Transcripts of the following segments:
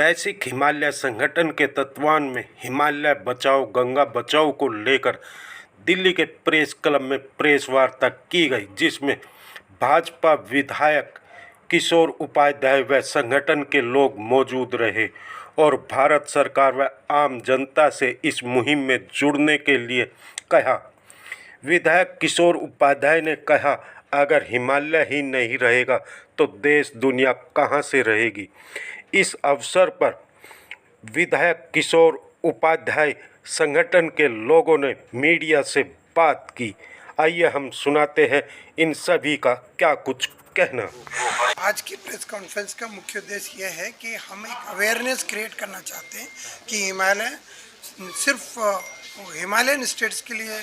वैश्विक हिमालय संगठन के तत्वान में हिमालय बचाओ गंगा बचाओ को लेकर दिल्ली के प्रेस क्लब में प्रेस वार्ता की गई, जिसमें भाजपा विधायक किशोर उपाध्याय व संगठन के लोग मौजूद रहे और भारत सरकार व आम जनता से इस मुहिम में जुड़ने के लिए कहा। विधायक किशोर उपाध्याय ने कहा, अगर हिमालय ही नहीं रहेगा तो देश दुनिया कहां से रहेगी। इस अवसर पर विधायक किशोर उपाध्याय संगठन के लोगों ने मीडिया से बात की। आइए हम सुनाते हैं इन सभी का क्या कुछ कहना। आज की प्रेस कॉन्फ्रेंस का मुख्य उद्देश्य यह है कि हम एक अवेयरनेस क्रिएट करना चाहते हैं कि हिमालय सिर्फ हिमालयन स्टेट्स के लिए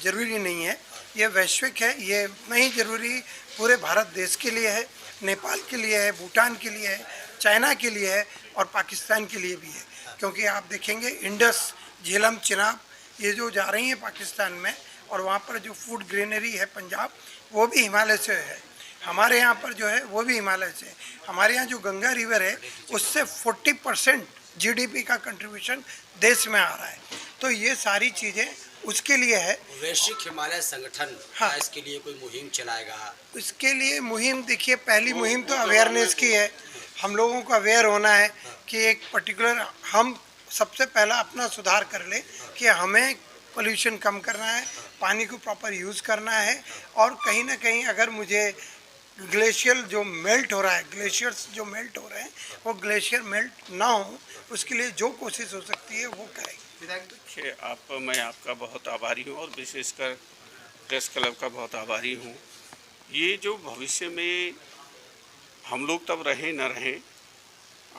ज़रूरी नहीं है, ये वैश्विक है। ये नहीं ज़रूरी पूरे भारत देश के लिए है, नेपाल के लिए है, भूटान के लिए है, चाइना के लिए है और पाकिस्तान के लिए भी है। क्योंकि आप देखेंगे इंडस, झेलम, चिनाब ये जो जा रही हैं पाकिस्तान में, और वहाँ पर जो फूड ग्रेनरी है पंजाब, वो भी हिमालय से है। हमारे यहाँ पर जो है वो भी हिमालय से है। हमारे यहाँ जो गंगा रिवर है उससे 40% जीडीपी का कंट्रीब्यूशन देश में आ रहा है। तो ये सारी चीज़ें उसके लिए है। वैश्विक हिमालय संगठन हाँ, इसके लिए कोई मुहिम चलाएगा? इसके लिए मुहिम देखिए, पहली मुहिम तो अवेयरनेस की है। हम लोगों को अवेयर होना है कि एक पर्टिकुलर हम सबसे पहला अपना सुधार कर ले कि हमें पोल्यूशन कम करना है, पानी को प्रॉपर यूज़ करना है। और कहीं ना कहीं अगर मुझे ग्लेशियर जो मेल्ट हो रहा है, ग्लेशियर्स जो मेल्ट हो रहे हैं, वो ग्लेशियर मेल्ट ना हो, उसके लिए जो कोशिश हो सकती है वो करें। देखिए, मैं आपका बहुत आभारी हूँ और विशेषकर प्रेस क्लब का बहुत आभारी हूँ। ये जो भविष्य में हम लोग तब रहें न रहें,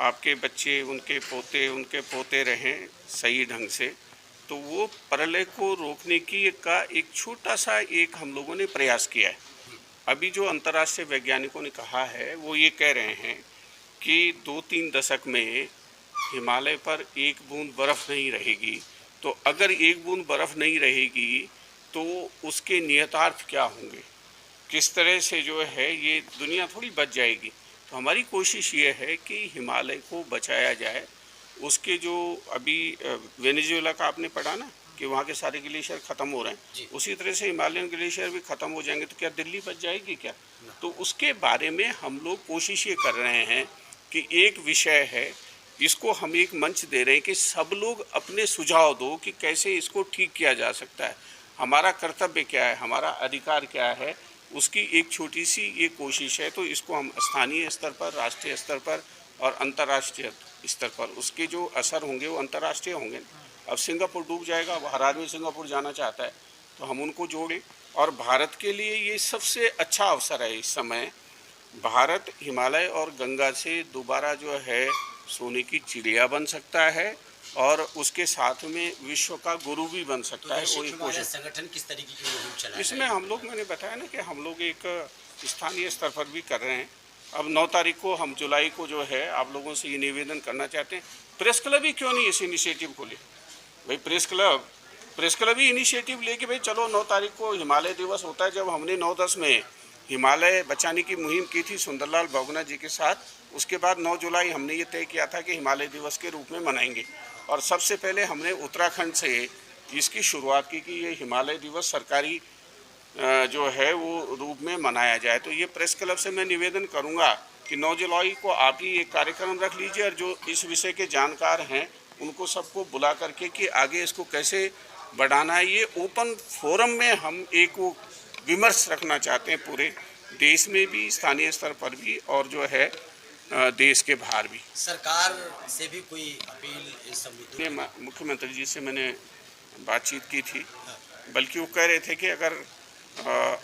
आपके बच्चे, उनके पोते रहें सही ढंग से, तो वो प्रलय को रोकने की का एक छोटा सा एक हम लोगों ने प्रयास किया है। अभी जो अंतर्राष्ट्रीय वैज्ञानिकों ने कहा है वो ये कह रहे हैं कि 2-3 दशक में हिमालय पर एक बूंद बर्फ़ नहीं रहेगी। तो अगर एक बूंद बर्फ़ नहीं रहेगी तो उसके नियतार्थ क्या होंगे, किस तरह से जो है ये दुनिया थोड़ी बच जाएगी। तो हमारी कोशिश ये है कि हिमालय को बचाया जाए। उसके जो अभी वेनेजुएला का आपने पढ़ा ना कि वहाँ के सारे ग्लेशियर ख़त्म हो रहे हैं, उसी तरह से हिमालयन ग्लेशियर भी ख़त्म हो जाएंगे तो क्या दिल्ली बच जाएगी क्या? तो उसके बारे में हम लोग कोशिश ये कर रहे हैं कि एक विषय है, इसको हम एक मंच दे रहे हैं कि सब लोग अपने सुझाव दो कि कैसे इसको ठीक किया जा सकता है। हमारा कर्तव्य क्या है, हमारा अधिकार क्या है, उसकी एक छोटी सी ये कोशिश है। तो इसको हम स्थानीय स्तर पर, राष्ट्रीय स्तर पर और अंतर्राष्ट्रीय स्तर पर उसके जो असर होंगे वो अंतर्राष्ट्रीय होंगे। अब सिंगापुर डूब जाएगा, अब हर आदमी सिंगापुर जाना चाहता है, तो हम उनको जोड़ें। और भारत के लिए ये सबसे अच्छा अवसर है इस समय। भारत हिमालय और गंगा से दोबारा जो है सोने की चिड़िया बन सकता है और उसके साथ में विश्व का गुरु भी बन सकता है। वही कोशिश संगठन किस तरीके की मुहिम चलाएगा? इसमें हम लोग, मैंने बताया ना कि हम लोग एक स्थानीय स्तर पर भी कर रहे हैं। अब 9 तारीख को हम जुलाई को जो है आप लोगों से ये निवेदन करना चाहते हैं, प्रेस क्लब ही क्यों नहीं इस इनिशिएटिव को ले। भाई प्रेस क्लब ही इनिशिएटिव ले कि भाई चलो 9 तारीख को हिमालय दिवस होता है। जब हमने 9-10 में हिमालय बचाने की मुहिम की थी सुंदरलाल बहुगुणा जी के साथ, उसके बाद 9 जुलाई हमने ये तय किया था कि हिमालय दिवस के रूप में मनाएंगे। और सबसे पहले हमने उत्तराखंड से इसकी शुरुआत की कि ये हिमालय दिवस सरकारी जो है वो रूप में मनाया जाए। तो ये प्रेस क्लब से मैं निवेदन करूंगा कि 9 जुलाई को आप ही एक कार्यक्रम रख लीजिए और जो इस विषय के जानकार हैं उनको सबको बुला करके कि आगे इसको कैसे बढ़ाना है। ये ओपन फोरम में हम एक वो विमर्श रखना चाहते हैं पूरे देश में भी, स्थानीय स्तर पर भी और जो है देश के बाहर भी। सरकार से भी कोई अपील इस मुद्दे में? मुख्यमंत्री जी से मैंने बातचीत की थी, बल्कि वो कह रहे थे कि अगर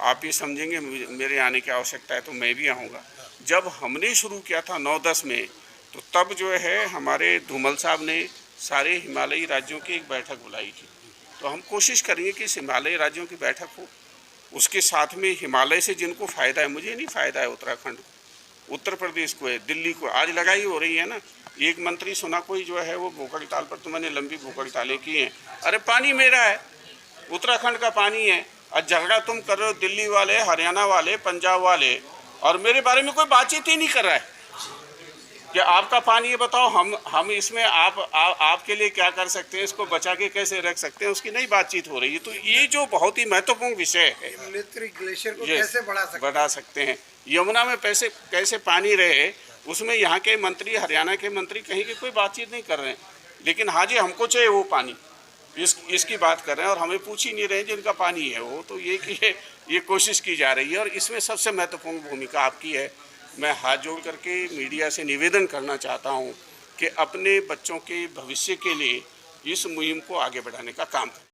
आप ये समझेंगे मेरे आने की आवश्यकता है तो मैं भी आऊँगा। जब हमने शुरू किया था 9-10 में, तो तब जो है हमारे धूमल साहब ने सारे हिमालयी राज्यों की एक बैठक बुलाई थी। तो हम कोशिश करेंगे कि इस हिमालयी राज्यों की बैठक हो, उसके साथ में हिमालय से जिनको फ़ायदा है, मुझे नहीं फ़ायदा है उत्तराखंड को, उत्तर प्रदेश को है, दिल्ली को, आज लगाई हो रही है ना। एक मंत्री सुना कोई जो है वो भूख हड़ताल पर, तो मैंने लंबी भूख हड़तालें की हैं। अरे पानी मेरा है, उत्तराखंड का पानी है, और झगड़ा तुम कर रहे हो दिल्ली वाले, हरियाणा वाले, पंजाब वाले, और मेरे बारे में कोई बातचीत ही नहीं कर रहा है। कि आपका पानी ये बताओ, हम इसमें आपके लिए क्या कर सकते हैं, इसको बचा के कैसे रख सकते हैं, उसकी नई बातचीत हो रही है। तो ये जो बहुत ही महत्वपूर्ण विषय है, यमुनोत्री ग्लेशियर को ये कैसे बढ़ा सकते हैं? यमुना में कैसे पानी रहे, उसमें यहाँ के मंत्री, हरियाणा के मंत्री कहीं की कोई बातचीत नहीं कर रहे हैं। लेकिन हाँ जी, हमको चाहिए वो पानी, इसकी बात कर रहे हैं, और हमें पूछ ही नहीं रहे जिनका पानी है वो। तो ये कोशिश की जा रही है, और इसमें सबसे महत्वपूर्ण भूमिका आपकी है। मैं हाथ जोड़ करके मीडिया से निवेदन करना चाहता हूँ कि अपने बच्चों के भविष्य के लिए इस मुहिम को आगे बढ़ाने का काम करें।